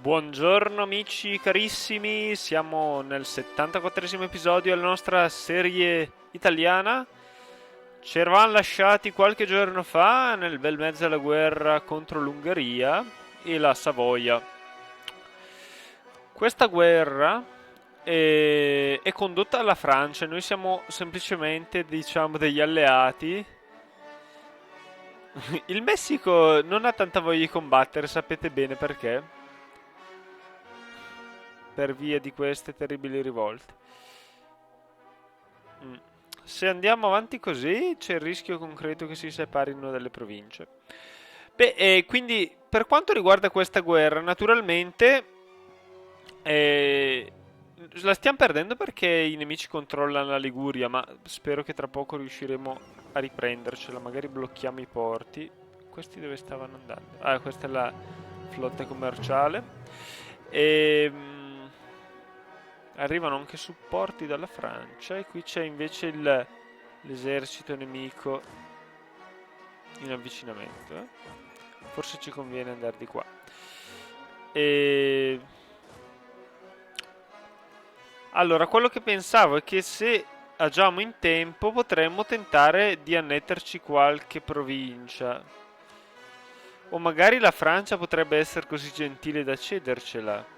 Buongiorno amici carissimi, siamo nel 74esimo episodio della nostra serie italiana. Ci eravamo lasciati qualche giorno fa nel bel mezzo della guerra contro l'Ungheria e la Savoia. Questa guerra è condotta dalla Francia, noi siamo semplicemente, diciamo, degli alleati. Il Messico non ha tanta voglia di combattere, sapete bene perché? Per via di queste terribili rivolte. Mm. Se andiamo avanti così, c'è il rischio concreto che si separino dalle province. Beh, quindi per quanto riguarda questa guerra, naturalmente eh, la stiamo perdendo perché i nemici controllano la Liguria, ma spero che tra poco riusciremo a riprendercela. Magari blocchiamo i porti. Questi dove stavano andando? Ah, questa è la flotta commerciale. E arrivano anche supporti dalla Francia e qui c'è invece l'esercito nemico in avvicinamento. Forse ci conviene andare di qua. E... Allora, quello che pensavo è che se agiamo in tempo potremmo tentare di annetterci qualche provincia. O magari la Francia potrebbe essere così gentile da cedercela.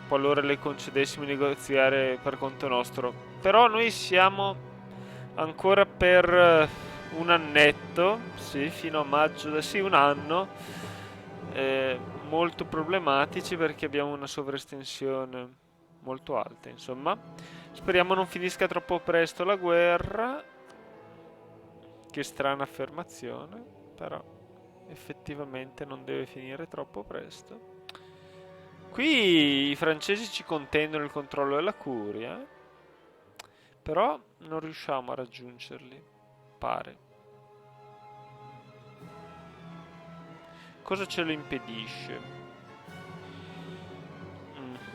Qualora le concedessimo di negoziare per conto nostro. Però noi siamo ancora per un annetto, sì, fino a maggio, sì, un anno, molto problematici perché abbiamo una sovraestensione molto alta, insomma. Speriamo non finisca troppo presto la guerra. Che strana affermazione, però effettivamente non deve finire troppo presto. Qui i francesi ci contendono il controllo della curia, però non riusciamo a raggiungerli, pare. Cosa ce lo impedisce?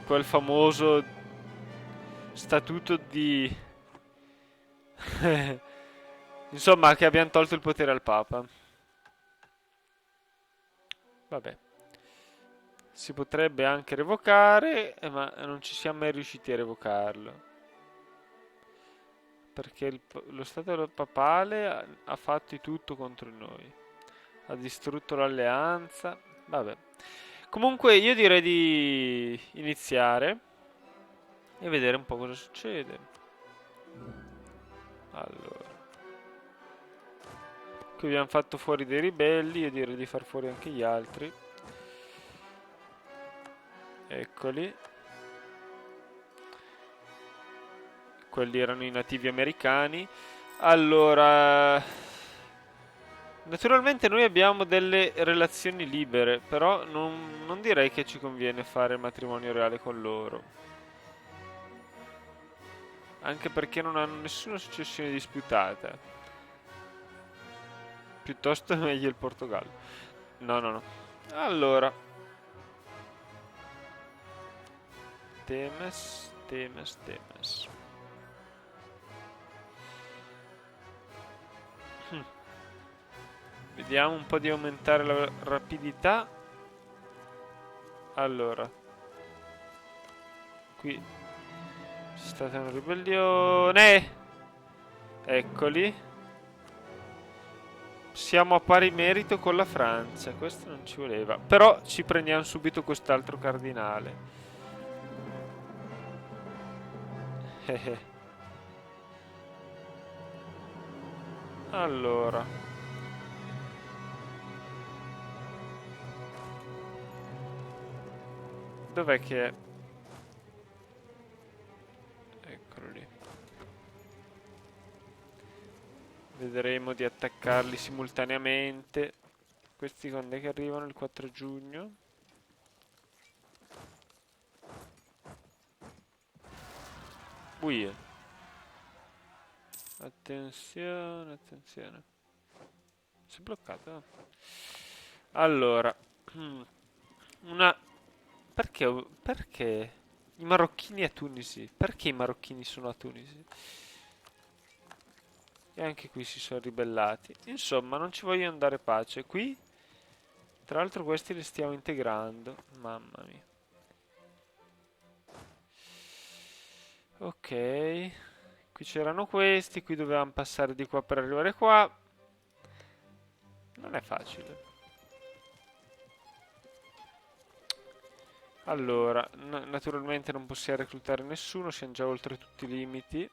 Quel famoso statuto di... Insomma, che abbiamo tolto il potere al Papa. Vabbè. Si potrebbe anche revocare, ma non ci siamo mai riusciti a revocarlo. Perché lo Stato papale ha fatto di tutto contro noi. Ha distrutto l'alleanza. Vabbè. Comunque io direi di iniziare e vedere un po' cosa succede. Allora. Qui abbiamo fatto fuori dei ribelli, io direi di far fuori anche gli altri. Eccoli. Quelli erano i nativi americani. Allora, naturalmente noi abbiamo delle relazioni libere, però non direi che ci conviene fare il matrimonio reale con loro. Anche perché non hanno nessuna successione disputata. Piuttosto è meglio il Portogallo. No, no, no. Allora, Temes, Temes, Temes. Hm. Vediamo un po' di aumentare la rapidità. Allora, qui c'è stata una ribellione. Eccoli. Siamo a pari merito con la Francia. Questo non ci voleva. Però ci prendiamo subito quest'altro cardinale. Allora. Dov'è che è? Eccolo lì. Vedremo di attaccarli simultaneamente. Questi quando è che arrivano? Il 4 giugno. Buia. Attenzione, attenzione. Si è bloccato. Allora. Una... Perché i marocchini a Tunisi? Perché i marocchini sono a Tunisi? E anche qui si sono ribellati. Insomma, non ci vogliono dare pace. Qui Tra l'altro questi li stiamo integrando. Mamma mia. Ok. Qui c'erano questi, qui dovevamo passare di qua per arrivare qua. Non è facile. Allora, naturalmente non possiamo reclutare nessuno, siamo già oltre tutti i limiti.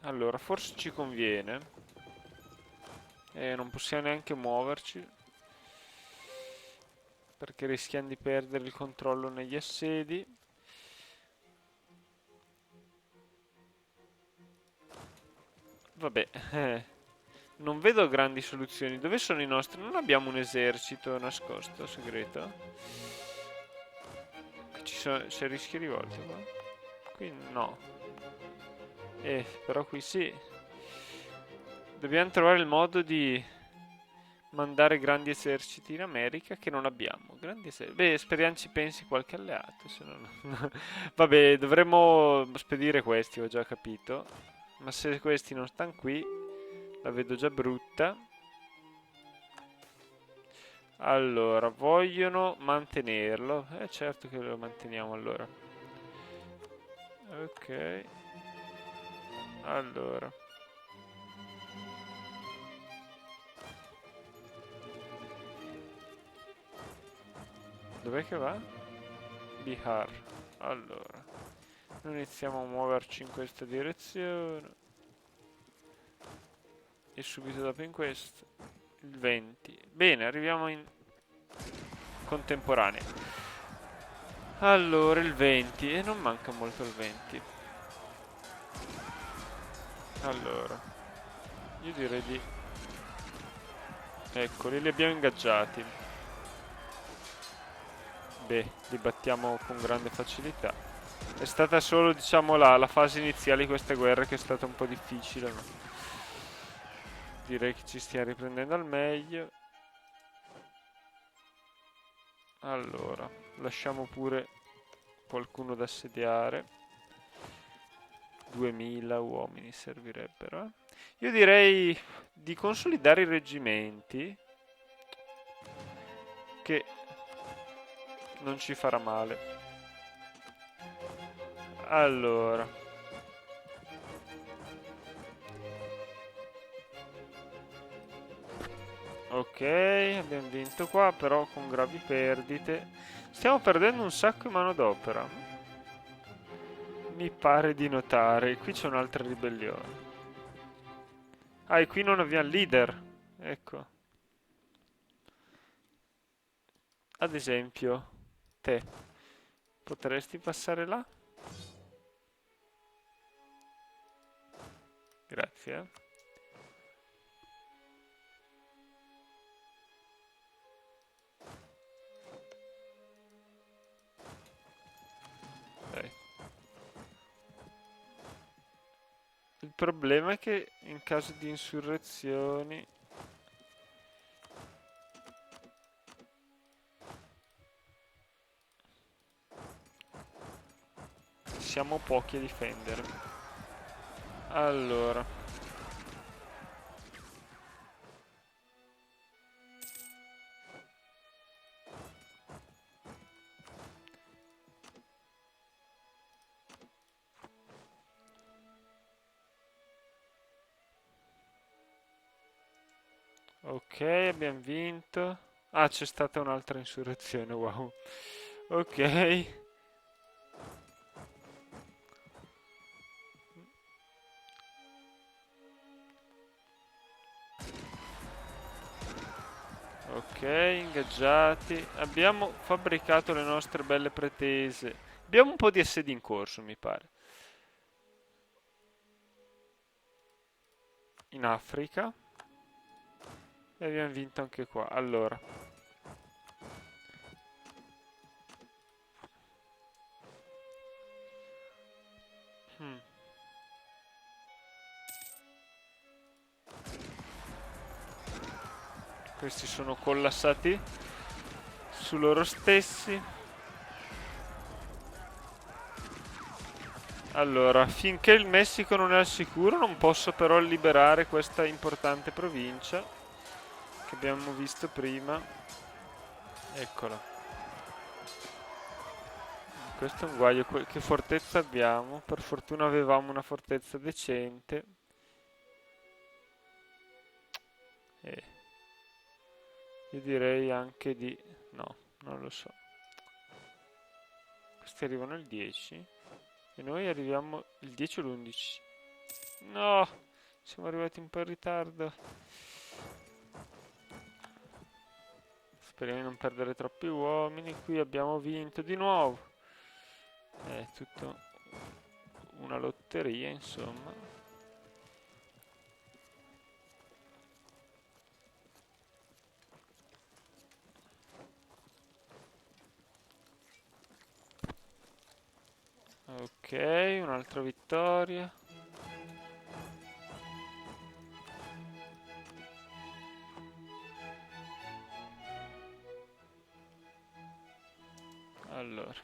Allora, forse ci conviene. Non possiamo neanche muoverci. Perché rischiamo di perdere il controllo negli assedi. Vabbè, non vedo grandi soluzioni. Dove sono i nostri? Non abbiamo un esercito nascosto, segreto. C'è rischi rivolti qua? Qui no. Però qui sì. Dobbiamo trovare il modo di mandare grandi eserciti in America che non abbiamo. Grandi eserciti. Beh, speriamo ci pensi qualche alleato, se no no. Vabbè, dovremmo spedire questi, ho già capito. Ma se questi non stanno qui, la vedo già brutta. Allora, vogliono mantenerlo. Certo che lo manteniamo allora. Ok. Allora. Dov'è che va? Bihar. Allora. Noi iniziamo a muoverci in questa direzione. E subito dopo in questo. Il 20. Bene, arriviamo in contemporanea. Allora, il 20. E non manca molto il 20. Allora. Io direi di... Eccoli, li abbiamo ingaggiati. Beh, li battiamo con grande facilità. È stata solo, diciamo, la fase iniziale di queste guerre che è stata un po' difficile, ma direi che ci stiamo riprendendo al meglio. Allora, lasciamo pure qualcuno da assediare. 2000 uomini servirebbero, eh. Io direi di consolidare i reggimenti, che non ci farà male. Allora, ok, abbiamo vinto qua, però con gravi perdite. Stiamo perdendo un sacco di manodopera. Mi pare di notare. Qui c'è un'altra ribellione. Ah, e qui non abbiamo leader. Ecco. Ad esempio, te. Potresti passare là? Grazie. Dai. Il problema è che in caso di insurrezioni... siamo pochi a difendere. Allora. Ok, abbiamo vinto. Ah, c'è stata un'altra insurrezione, wow. Ok. Ok, ingaggiati. Abbiamo fabbricato le nostre belle pretese. Abbiamo un po' di assedi in corso, mi pare. In Africa. E abbiamo vinto anche qua. Allora. Hmm. Questi sono collassati su loro stessi. Allora, finché il Messico non è al sicuro, non posso però liberare questa importante provincia che abbiamo visto prima. Eccola. Questo è un guaio. Che fortezza abbiamo? Per fortuna avevamo una fortezza decente. E io direi anche di... No, non lo so. Questi arrivano il 10 e noi arriviamo il 10 o l'11. No, siamo arrivati un po' in ritardo. Speriamo di non perdere troppi uomini. Qui abbiamo vinto di nuovo. È tutto una lotteria, insomma. Ok, un'altra vittoria. Allora.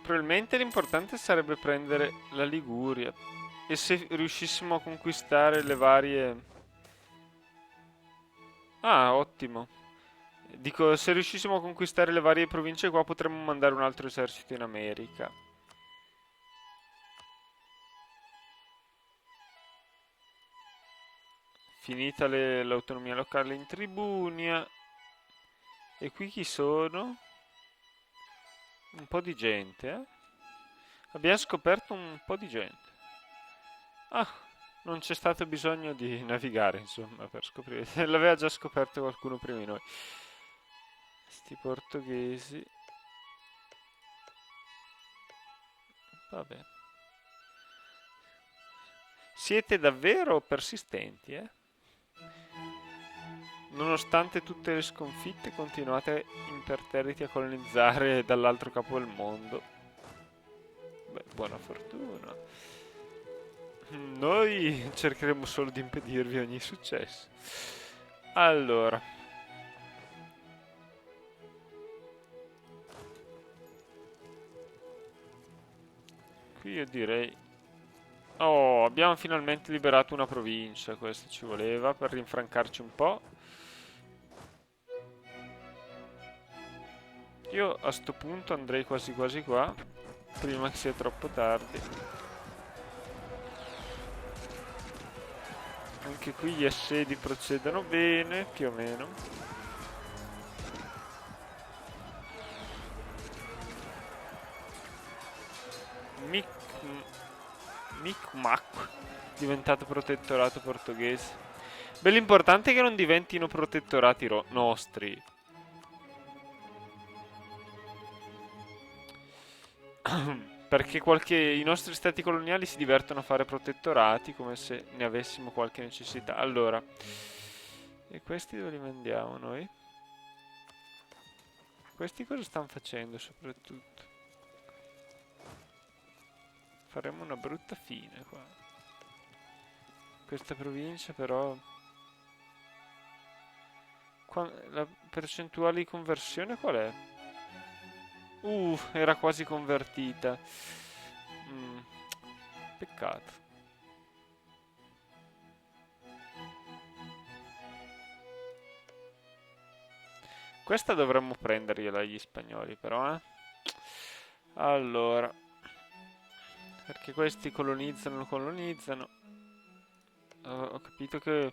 Probabilmente l'importante sarebbe prendere la Liguria. E se riuscissimo a conquistare le varie... Ah, ottimo. Dico, se riuscissimo a conquistare le varie province qua potremmo mandare un altro esercito in America. Finita l'autonomia locale in Tribunia. E qui chi sono? Un po' di gente, eh? Abbiamo scoperto un po' di gente. Ah, non c'è stato bisogno di navigare, insomma, per scoprire. L'aveva già scoperto qualcuno prima di noi. Sti portoghesi. Vabbè. Siete davvero persistenti, eh? Nonostante tutte le sconfitte, continuate imperterriti a colonizzare dall'altro capo del mondo. Beh, buona fortuna. Noi cercheremo solo di impedirvi ogni successo. Allora, qui io direi... Oh, abbiamo finalmente liberato una provincia, questo ci voleva per rinfrancarci un po'. Io a sto punto andrei quasi quasi qua, prima che sia troppo tardi. Anche qui gli assedi procedono bene, più o meno. Mic... Micmac, diventato protettorato portoghese. Beh, l'importante è che non diventino protettorati nostri. Perché i nostri stati coloniali si divertono a fare protettorati come se ne avessimo qualche necessità. Allora, e questi dove li mandiamo noi? Questi cosa stanno facendo soprattutto? Faremo una brutta fine qua. Questa provincia però... La percentuale di conversione qual è? Era quasi convertita. Mm, peccato. Questa dovremmo prendergliela agli spagnoli però, eh. Allora. Perché questi colonizzano. Ho capito che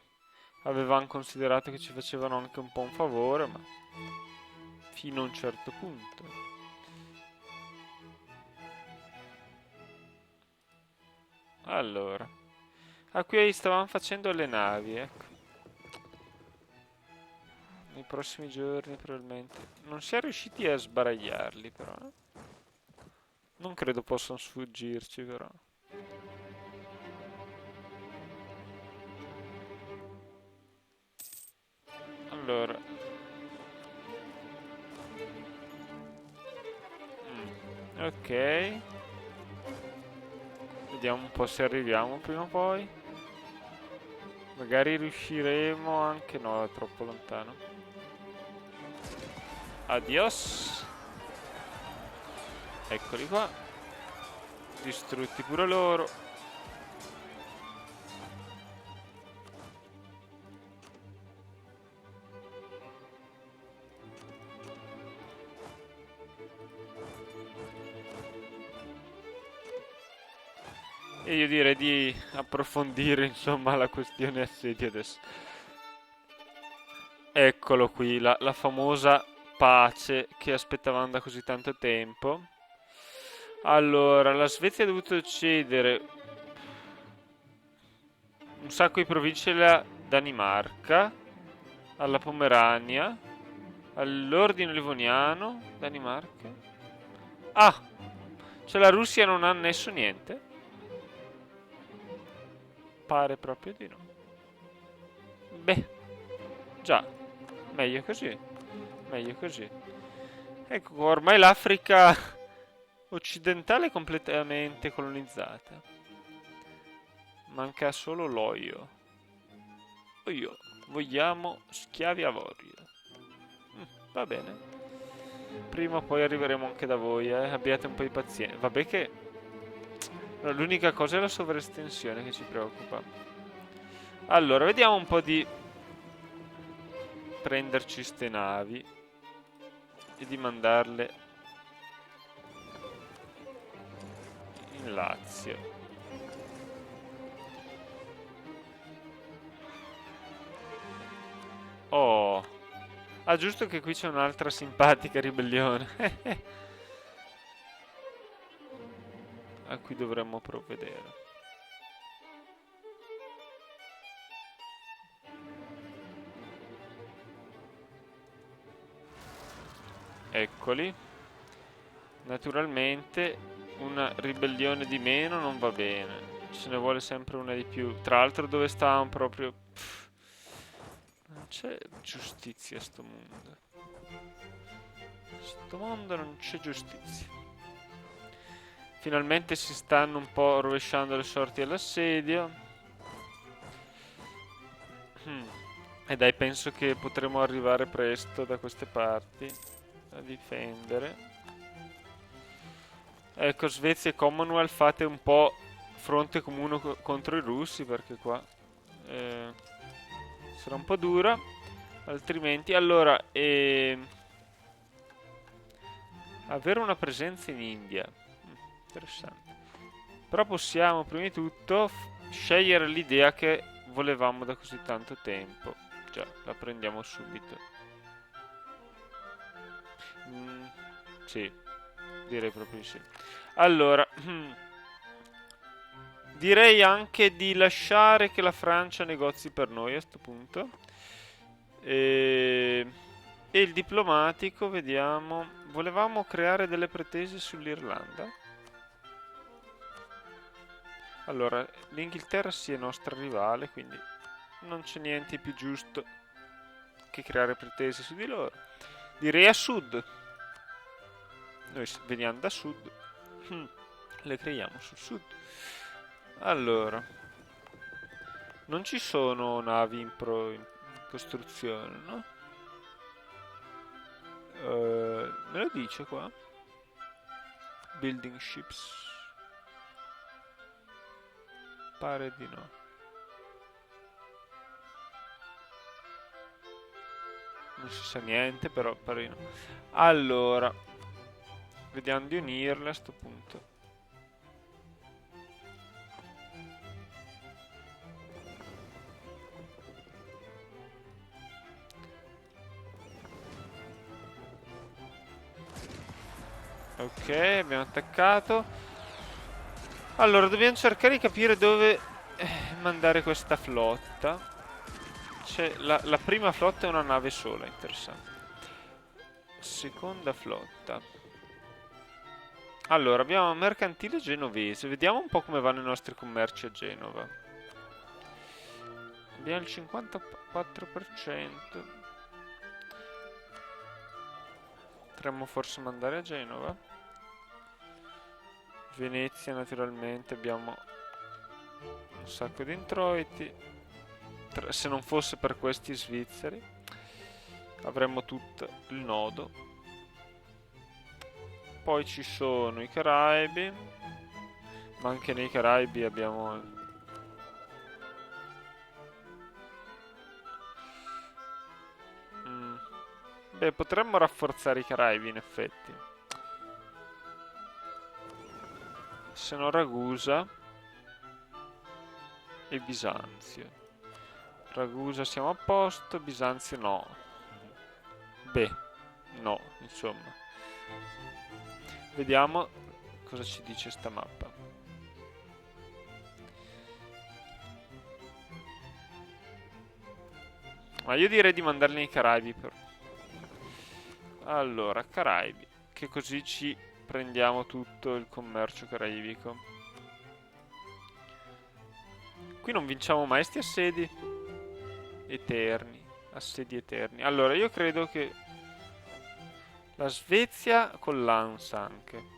avevano considerato che ci facevano anche un po' un favore, ma fino a un certo punto. Allora. Ah, qui stavamo facendo le navi, ecco. Nei prossimi giorni probabilmente. Non si è riusciti a sbaragliarli però. Non credo possano sfuggirci però. Allora. Ok. Vediamo un po' se arriviamo prima o poi. Magari riusciremo anche... No, è troppo lontano. Adios. Eccoli qua. Distrutti pure loro. E io direi di approfondire, insomma, la questione assedio adesso. Eccolo qui, la famosa pace che aspettavamo da così tanto tempo. Allora, la Svezia ha dovuto cedere un sacco di province alla Danimarca, alla Pomerania, all'Ordine Livoniano, Danimarca. Ah, cioè la Russia non ha annesso niente? Pare proprio di no. Beh, già, meglio così, meglio così. Ecco, ormai l'Africa occidentale è completamente colonizzata. Manca solo l'Oio. Oio, vogliamo schiavi a Vorio. Va bene. Prima o poi arriveremo anche da voi, abbiate un po' di pazienza. Vabbè che... l'unica cosa è la sovraestensione che ci preoccupa. Allora, vediamo un po' di prenderci ste navi e di mandarle in Lazio. Oh, ah, giusto che qui c'è un'altra simpatica ribellione a cui dovremmo provvedere. Eccoli. Naturalmente una ribellione di meno non va bene. Ce ne vuole sempre una di più. Tra l'altro dove stavamo proprio... non c'è giustizia a sto mondo. Sto mondo non c'è giustizia. Finalmente si stanno un po' rovesciando le sorti all'assedio. E dai, penso che potremo arrivare presto da queste parti a difendere. Ecco, Svezia e Commonwealth, fate un po' fronte comune contro i russi, perché qua sarà un po' dura. Altrimenti, allora, avere una presenza in India. Interessante. Però possiamo, prima di tutto, scegliere l'idea che volevamo da così tanto tempo. Già, la prendiamo subito. Sì, direi proprio di sì. Allora, direi anche di lasciare che la Francia negozi per noi a questo punto. E il diplomatico, vediamo. Volevamo creare delle pretese sull'Irlanda. Allora, l'Inghilterra sì è nostra rivale, quindi non c'è niente più giusto che creare pretese su di loro. Direi a sud. Noi veniamo da sud. Le creiamo sul sud. Allora, non ci sono navi in costruzione, no? Me lo dice qua? Building ships. Pare di no. Non si sa niente, però pare di no. Allora, vediamo di unirle a sto punto. Ok, abbiamo attaccato. Allora, dobbiamo cercare di capire dove mandare questa flotta. La prima flotta è una nave sola, interessante. Seconda flotta. Allora, abbiamo un mercantile genovese. Vediamo un po' come vanno i nostri commerci a Genova. Abbiamo il 54%. Potremmo forse mandare a Genova. Venezia, naturalmente, abbiamo un sacco di introiti. Se non fosse per questi svizzeri, avremmo tutto il nodo. Poi ci sono i Caraibi. Ma anche nei Caraibi abbiamo... Beh, potremmo rafforzare i Caraibi in effetti. Se no Ragusa e Bisanzio. Ragusa siamo a posto, Bisanzio no. Beh, no, insomma. Vediamo cosa ci dice sta mappa. Ma io direi di mandarli nei Caraibi per... Allora, Caraibi, che così ci prendiamo tutto il commercio caraibico. Qui non vinciamo mai sti assedi eterni, assedi eterni. Allora, io credo che la Svezia con l'ANSA anche.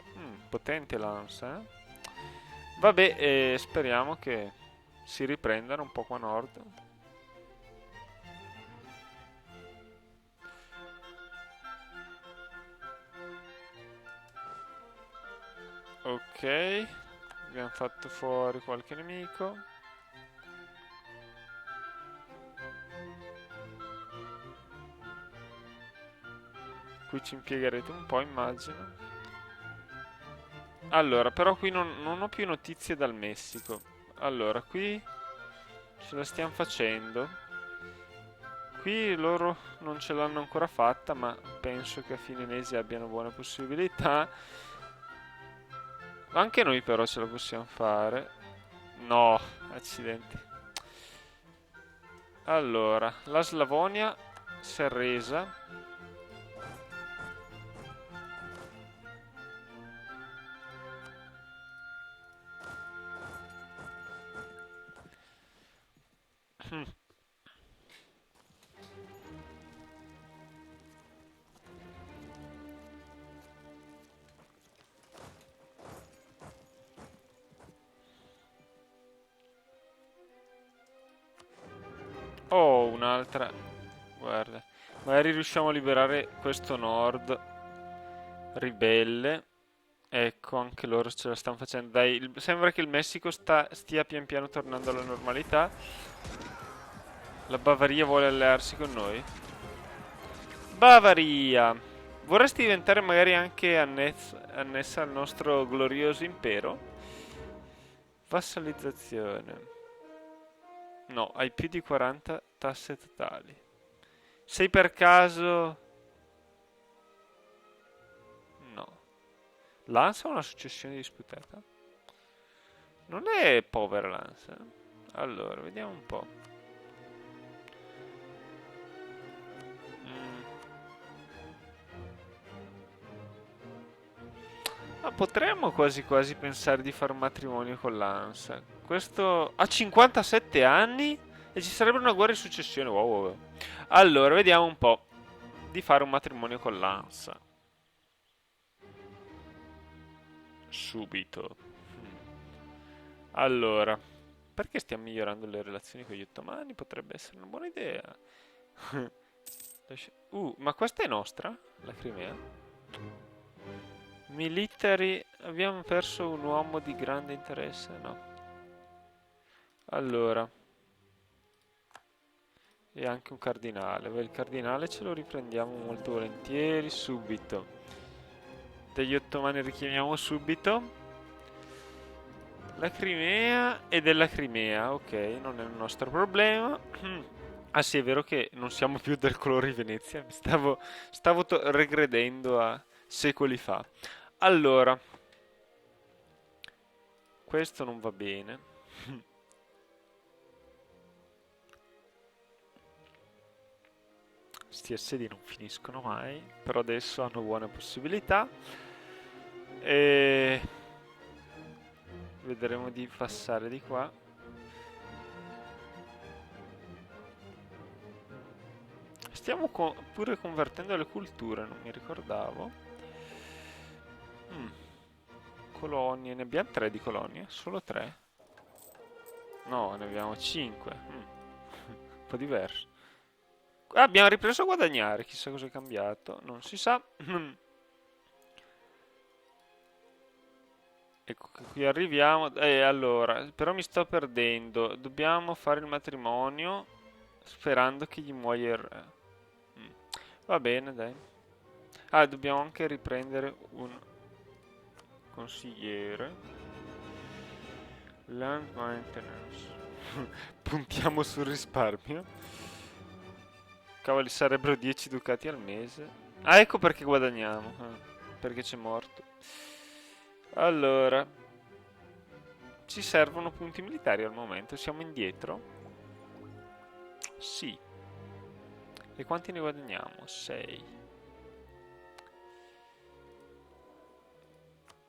Potente l'ANSA, eh? Vabbè, speriamo che si riprendano un po' qua a nord. Ok, abbiamo fatto fuori qualche nemico. Qui ci impiegherete un po', immagino. Allora, però qui non ho più notizie dal Messico. Allora, qui ce la stiamo facendo. Qui loro non ce l'hanno ancora fatta, ma penso che a fine mese abbiano buone possibilità. Anche noi però ce la possiamo fare. No, accidenti. Allora, la Slavonia si è resa. Oh, un'altra. Guarda. Magari riusciamo a liberare questo nord ribelle. Ecco, anche loro ce la stanno facendo. Dai, sembra che il Messico stia pian piano tornando alla normalità. La Bavaria vuole allearsi con noi. Bavaria! Vorresti diventare magari anche annessa al nostro glorioso impero? Vassalizzazione. No, hai più di 40 tasse totali. Sei per caso... No. L'ANSA ha una successione disputata? Non è povera l'ANSA. Allora, vediamo un po'. Ma potremmo quasi quasi pensare di fare un matrimonio con l'ANSA. Questo ha 57 anni e ci sarebbe una guerra di successione. Wow, wow, wow. Allora, vediamo un po' di fare un matrimonio con l'ANSA. Subito. Allora, perché stiamo migliorando le relazioni con gli ottomani? Potrebbe essere una buona idea. Ma questa è nostra? La Crimea? Military, abbiamo perso un uomo di grande interesse? No. Allora, e anche un cardinale. Beh, il cardinale ce lo riprendiamo molto volentieri, subito. Degli ottomani richiamiamo subito. La Crimea e della Crimea, ok, non è un nostro problema. Ah sì, è vero che non siamo più del colore di Venezia, stavo regredendo a secoli fa. Allora, questo non va bene. Sti assedi non finiscono mai, però adesso hanno buone possibilità. E vedremo di passare di qua. Stiamo pure convertendo le culture, non mi ricordavo. Colonie, ne abbiamo 3 di colonie? Solo 3? No, ne abbiamo 5. Un po' diverso. Abbiamo ripreso a guadagnare, chissà cosa è cambiato, non si sa. Ecco che qui arriviamo. Allora, però mi sto perdendo. Dobbiamo fare il matrimonio sperando che gli muoia il re. Mm. Va bene, dai. Ah, dobbiamo anche riprendere un consigliere. Land maintenance. Puntiamo sul risparmio. Cavoli, sarebbero 10 ducati al mese. Ah, ecco perché guadagniamo. Perché c'è morto. Allora, ci servono punti militari al momento. Siamo indietro? Sì. E quanti ne guadagniamo? 6.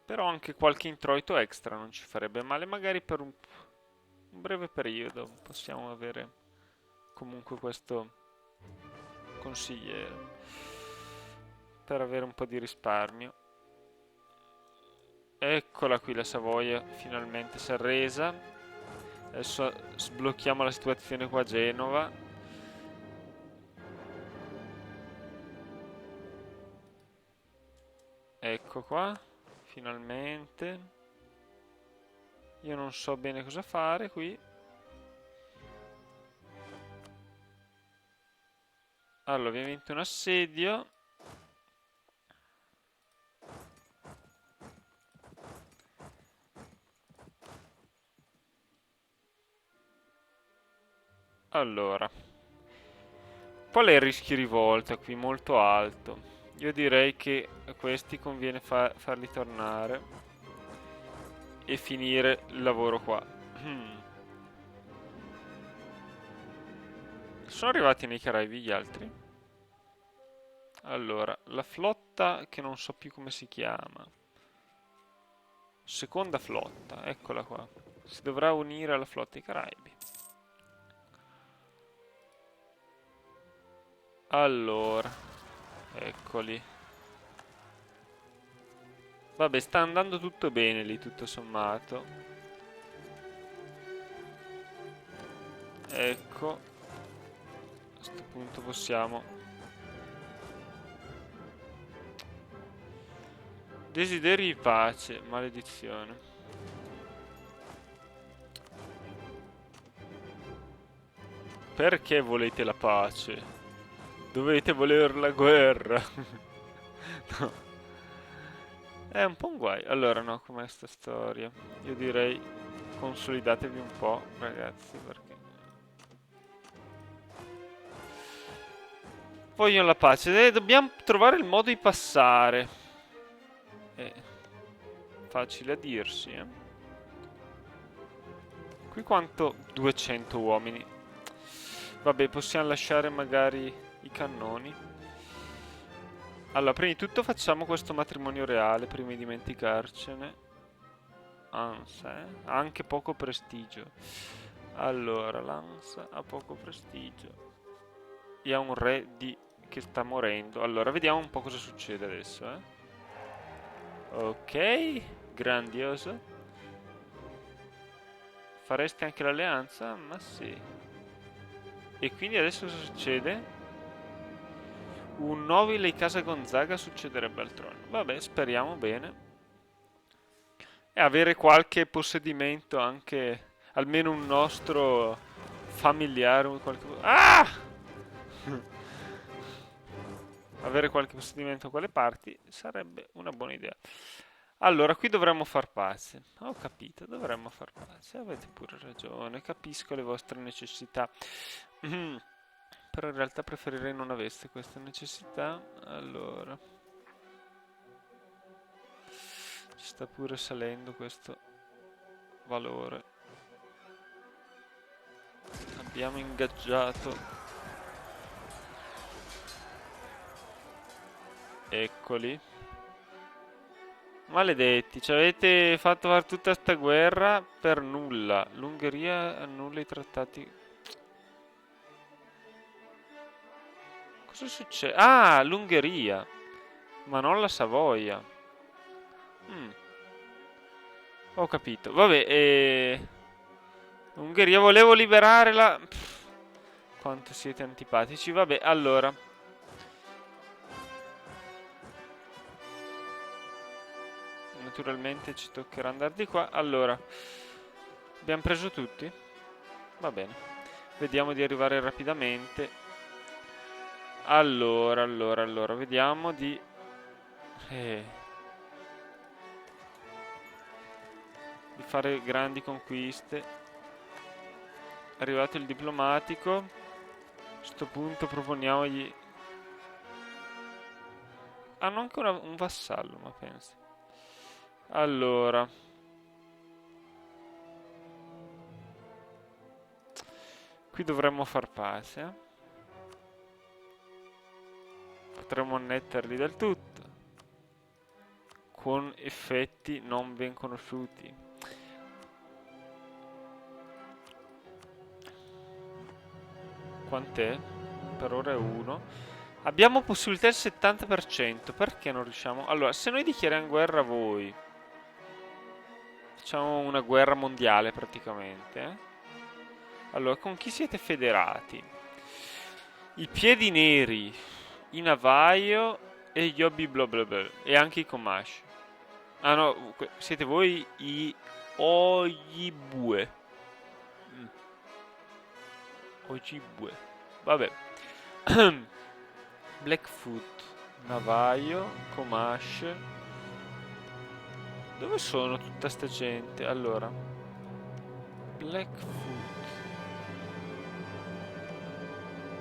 Però anche qualche introito extra non ci farebbe male. Magari per un breve periodo possiamo avere comunque questo consigliere. Per avere un po' di risparmio. Eccola qui la Savoia, finalmente si è arresa. Adesso sblocchiamo la situazione qua a Genova. Ecco qua, finalmente. Io non so bene cosa fare qui. Allora, ovviamente un assedio. Allora, qual è il rischio rivolta qui? Molto alto. Io direi che a questi conviene farli tornare e finire il lavoro qua. Sono arrivati nei Caraibi gli altri? Allora, la flotta che non so più come si chiama. Seconda flotta, eccola qua. Si dovrà unire alla flotta dei Caraibi. Allora, eccoli. Vabbè, sta andando tutto bene lì, tutto sommato. Ecco. A questo punto possiamo... Desideri di pace, maledizione. Perché volete la pace? Dovete voler la guerra. No. È un po' un guai. Allora, no, com'è sta storia? Io direi consolidatevi un po', ragazzi, perché... Vogliono la pace. Dobbiamo trovare il modo di passare. Facile a dirsi, eh. Qui quanto? 200 uomini. Vabbè, possiamo lasciare magari i cannoni. Allora, prima di tutto facciamo questo matrimonio reale, prima di dimenticarcene. Ansa, eh? Ha anche poco prestigio. Allora, l'Ansa ha poco prestigio. E ha un che sta morendo. Allora, vediamo un po' cosa succede adesso, eh. Ok, grandioso. Faresti anche l'alleanza? Ma sì. E quindi adesso cosa succede? Un nobile di casa Gonzaga succederebbe al trono. Vabbè, speriamo bene. E avere qualche possedimento anche, almeno un nostro familiare. Ah! Avere qualche possedimento da quelle parti sarebbe una buona idea. Allora, qui dovremmo far pace. Ho capito, dovremmo far pace. Avete pure ragione, capisco le vostre necessità. Però in realtà preferirei non aveste queste necessità. Allora, ci sta pure salendo questo valore. Abbiamo ingaggiato. Eccoli. Maledetti, ci avete fatto fare tutta sta guerra per nulla. L'Ungheria annulla i trattati. Cosa succede? Ah, l'Ungheria, ma non la Savoia. Mm, ho capito. Vabbè, Ungheria, volevo liberare la... quanto siete antipatici. Vabbè, allora. naturalmente ci toccherà andare di qua. Allora, abbiamo preso tutti? Va bene. Vediamo di arrivare rapidamente. Allora, vediamo di... di fare grandi conquiste. È arrivato il diplomatico. A questo punto proponiamogli... Hanno anche un vassallo, ma penso. Allora, qui dovremmo far pace, eh? Potremmo annetterli del tutto, con effetti non ben conosciuti. Quant'è? Per ora è 1. Abbiamo possibilità del 70%. Perché non riusciamo? Allora, se noi dichiariamo guerra a voi, facciamo una guerra mondiale praticamente, eh? Allora, con chi siete federati? I piedi neri, i Navajo e gli Obi bla bla bla. E anche i Comash. Ah no, siete voi i Ojibwe. Ojibwe. Vabbè. Blackfoot, Navajo, Comash. Dove sono tutta sta gente? Allora, Blackfoot.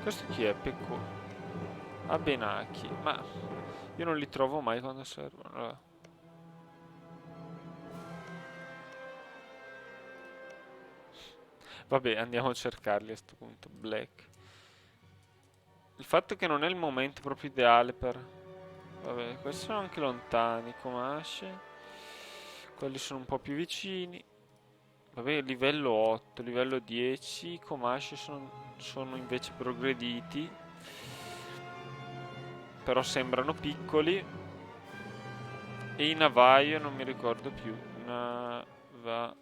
Questo chi è? Pecco. Abenaki. Ma io non li trovo mai quando servono. Allora. Vabbè, andiamo a cercarli a sto punto. Black. Il fatto che non è il momento proprio ideale per... Vabbè, questi sono anche lontani. Comash. Quelli sono un po' più vicini. Vabbè, livello 8, livello 10. I Comash sono invece progrediti. Però sembrano piccoli. E i Navajo non mi ricordo più. Navajo.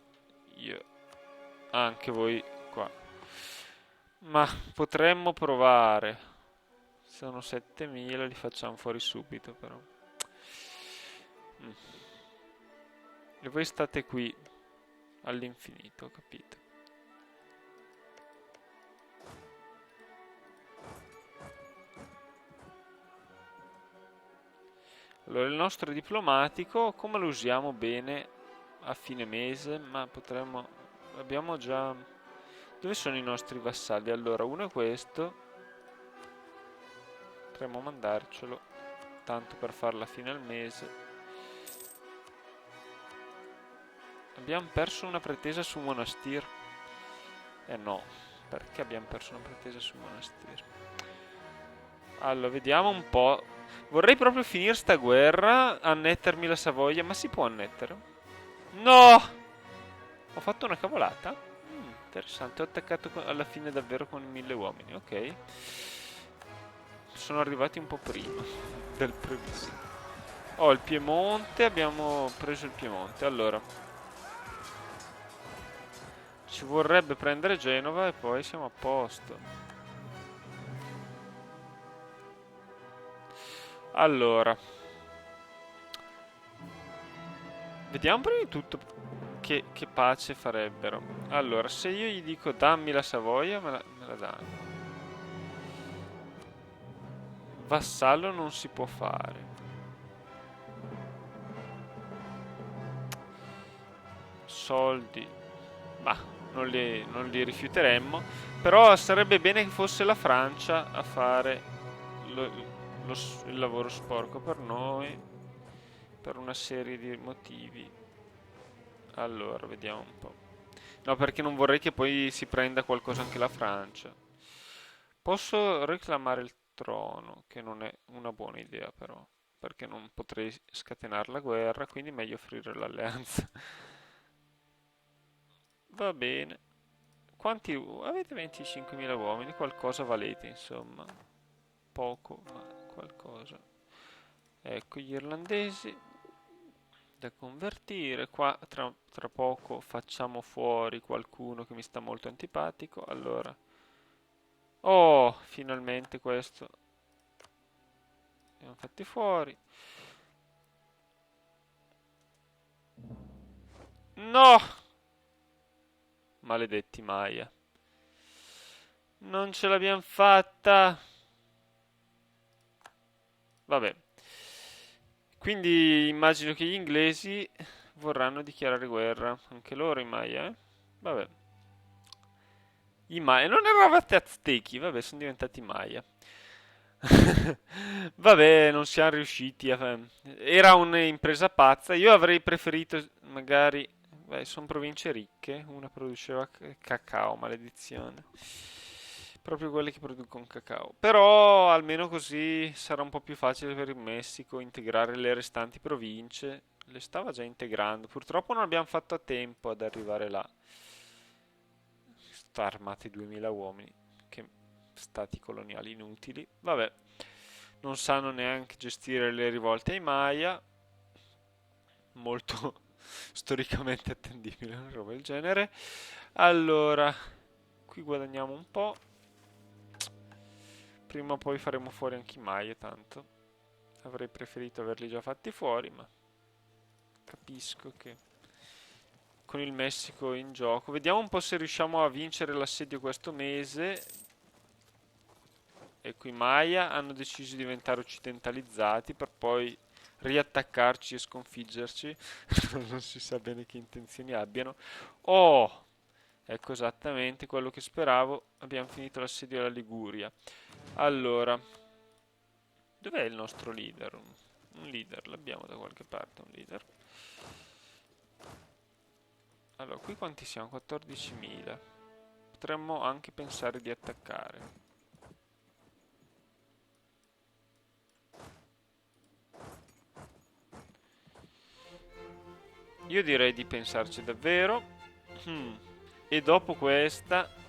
Anche voi qua. Ma potremmo provare. Sono 7000, li facciamo fuori subito però. E voi state qui all'infinito, capito? Allora, il nostro diplomatico, come lo usiamo bene a fine mese? Ma potremmo... Abbiamo già... Dove sono i nostri vassalli? Allora, uno è questo. Potremmo mandarcelo, tanto per farla a fine al mese. Abbiamo perso una pretesa su Monastir. No, perché abbiamo perso una pretesa su Monastir? Allora, vediamo un po'. Vorrei proprio finire sta guerra, annettermi la Savoia, ma si può annettere? No! Ho fatto una cavolata? Interessante, ho attaccato alla fine davvero con 1000 uomini, ok. Sono arrivati un po' prima del previsto. Il Piemonte, abbiamo preso il Piemonte, allora. Ci vorrebbe prendere Genova e poi siamo a posto. Allora. Vediamo prima di tutto che pace farebbero. Allora, se io gli dico dammi la Savoia, me la danno. Vassallo non si può fare. Soldi. Bah, non li rifiuteremmo. Però sarebbe bene che fosse la Francia a fare il lavoro sporco per noi. Per una serie di motivi. Allora, vediamo un po'. No, perché non vorrei che poi si prenda qualcosa anche la Francia. Posso reclamare il trono, che non è una buona idea però, perché non potrei scatenare la guerra, quindi è meglio offrire l'alleanza. Va bene. Quanti avete? 25.000 uomini, qualcosa valete, insomma. Poco, ma qualcosa. Ecco, gli irlandesi da convertire. Qua tra poco facciamo fuori qualcuno che mi sta molto antipatico. Allora. Oh, finalmente questo. Abbiamo fatti fuori. No! Maledetti Maya. Non ce l'abbiamo fatta. Vabbè. Quindi immagino che gli inglesi vorranno dichiarare guerra. Anche loro i Maya, eh? Vabbè. I Maya. Non eravate aztechi, vabbè, sono diventati Maya. Vabbè, non siamo riusciti a... Era un'impresa pazza. Io avrei preferito magari... Beh, sono province ricche. Una produceva cacao, maledizione. Proprio quelle che producono cacao. Però almeno così sarà un po' più facile per il Messico integrare le restanti province. Le stava già integrando. Purtroppo non abbiamo fatto a tempo ad arrivare là. Sta armati 2000 uomini. Che stati coloniali inutili. Vabbè, non sanno neanche gestire le rivolte ai Maya. Molto storicamente attendibile una roba del genere. Allora, qui guadagniamo un po'. Prima o poi faremo fuori anche i Maya, tanto. Avrei preferito averli già fatti fuori, ma capisco che con il Messico in gioco. Vediamo un po' se riusciamo a vincere l'assedio questo mese. Ecco, i Maya hanno deciso di diventare occidentalizzati per poi riattaccarci e sconfiggerci. Non si sa bene che intenzioni abbiano. Oh, ecco esattamente quello che speravo. Abbiamo finito l'assedio della Liguria. Allora, dov'è il nostro leader? Un leader, l'abbiamo da qualche parte, un leader. Allora, qui quanti siamo? 14.000. Potremmo anche pensare di attaccare. Io direi di pensarci davvero. E dopo questa...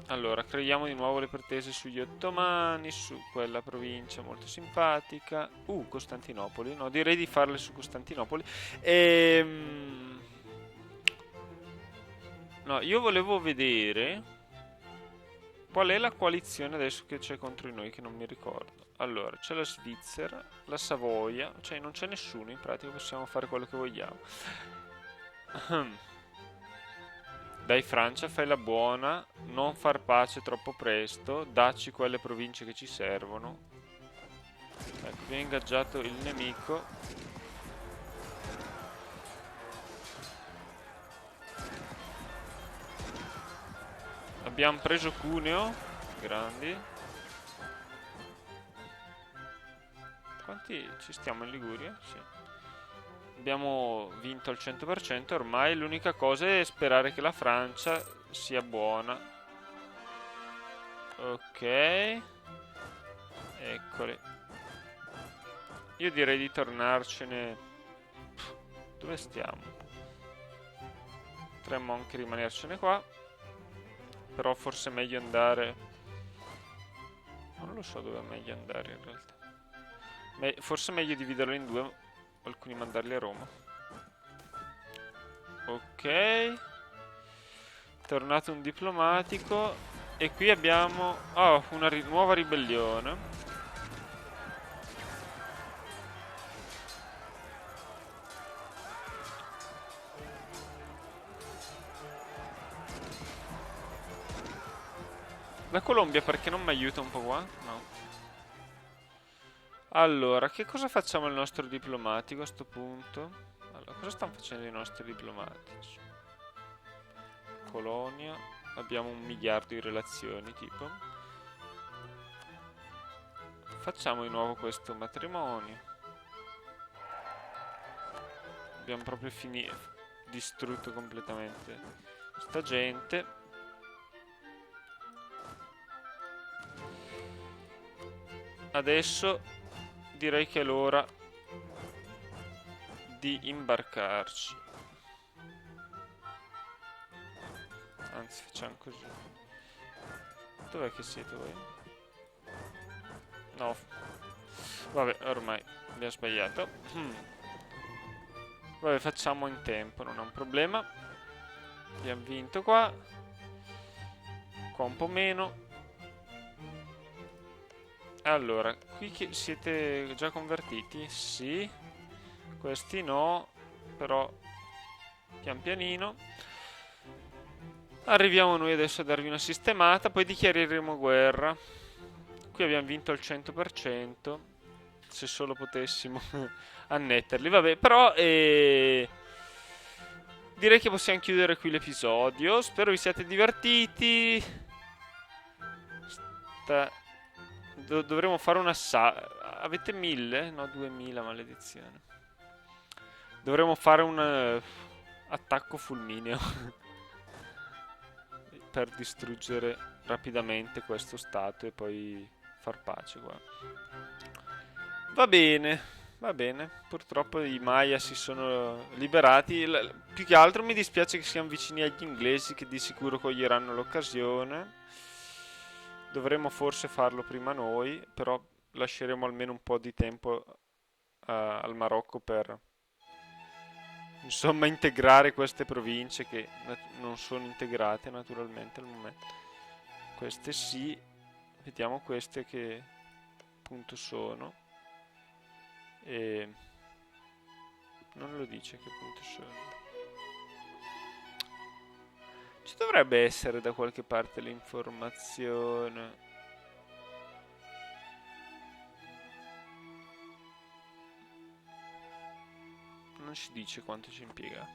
Allora, creiamo di nuovo le pretese sugli ottomani, su quella provincia molto simpatica. Costantinopoli. No, direi di farle su Costantinopoli. No, io volevo vedere qual è la coalizione adesso che c'è contro di noi, che non mi ricordo. Allora, c'è la Svizzera, la Savoia, cioè non c'è nessuno, in pratica possiamo fare quello che vogliamo. Dai Francia, fai la buona, non far pace troppo presto, dacci quelle province che ci servono. Ecco, viene ingaggiato il nemico. Abbiamo preso Cuneo, grandi. Quanti ci stiamo in Liguria? Sì. Abbiamo vinto al 100%, ormai l'unica cosa è sperare che la Francia sia buona. Ok. Eccole. Io direi di tornarcene. Dove stiamo? Potremmo anche rimanercene qua. Però forse è meglio andare... Non lo so dove è meglio andare in realtà. Forse è meglio dividerlo in due. Alcuni mandarli a Roma. Ok. Tornato un diplomatico. E qui abbiamo... Oh, una nuova ribellione. La Colombia perché non mi aiuta un po' qua? No. Allora, che cosa facciamo al nostro diplomatico a sto punto? Allora, cosa stanno facendo i nostri diplomatici? Colonia. Abbiamo 1 miliardo di relazioni, tipo. Facciamo di nuovo questo matrimonio. Abbiamo proprio distrutto completamente sta gente. Adesso direi che è l'ora di imbarcarci. Anzi, facciamo così. Dov'è che siete voi? No. Vabbè, ormai abbiamo sbagliato. Vabbè, facciamo in tempo, non è un problema. Abbiamo vinto qua. Qua un po' meno. Allora, qui siete già convertiti? Sì. Questi no, però pian pianino. Arriviamo noi adesso a darvi una sistemata, poi dichiareremo guerra. Qui abbiamo vinto al 100%, se solo potessimo annetterli. Vabbè, però direi che possiamo chiudere qui l'episodio. Spero vi siate divertiti. Dovremmo fare una avete 1000? No, 2000, maledizione. Dovremmo fare un attacco fulmineo per distruggere rapidamente questo stato e poi far pace qua. Va bene. Va bene, purtroppo i Maya si sono liberati. Più che altro mi dispiace che siamo vicini agli inglesi, che di sicuro coglieranno l'occasione. Dovremmo forse farlo prima noi, però lasceremo almeno un po' di tempo al Marocco per, insomma, integrare queste province che non sono integrate naturalmente al momento. Queste sì, vediamo queste che punto sono. E non lo dice che punto sono. Ci dovrebbe essere da qualche parte l'informazione. Non ci dice quanto ci impiega.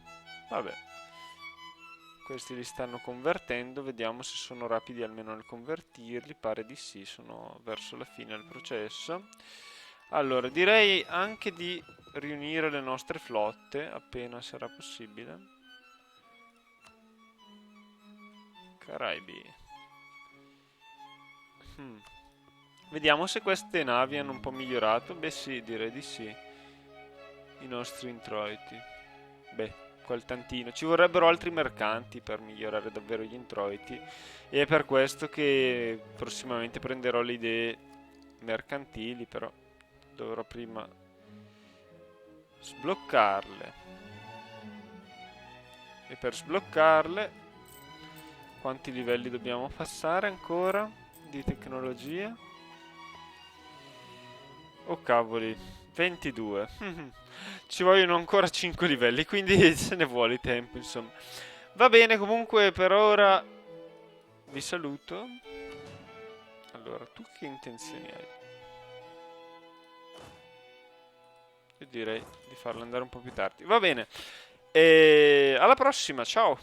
Vabbè. Questi li stanno convertendo. Vediamo se sono rapidi almeno nel convertirli. Pare di sì, sono verso la fine del processo. Allora, direi anche di riunire le nostre flotte appena sarà possibile. Caraibi. Vediamo se queste navi hanno un po' migliorato. Beh sì, direi di sì. I nostri introiti. Beh, quel tantino. Ci vorrebbero altri mercanti per migliorare davvero gli introiti. E è per questo che prossimamente prenderò le idee mercantili, però dovrò prima sbloccarle. E per sbloccarle, quanti livelli dobbiamo passare ancora di tecnologia? Oh cavoli, 22. Ci vogliono ancora 5 livelli, quindi se ne vuole tempo, insomma. Va bene, comunque per ora vi saluto. Allora, tu che intenzioni hai? Io direi di farlo andare un po' più tardi. Va bene. E alla prossima, ciao.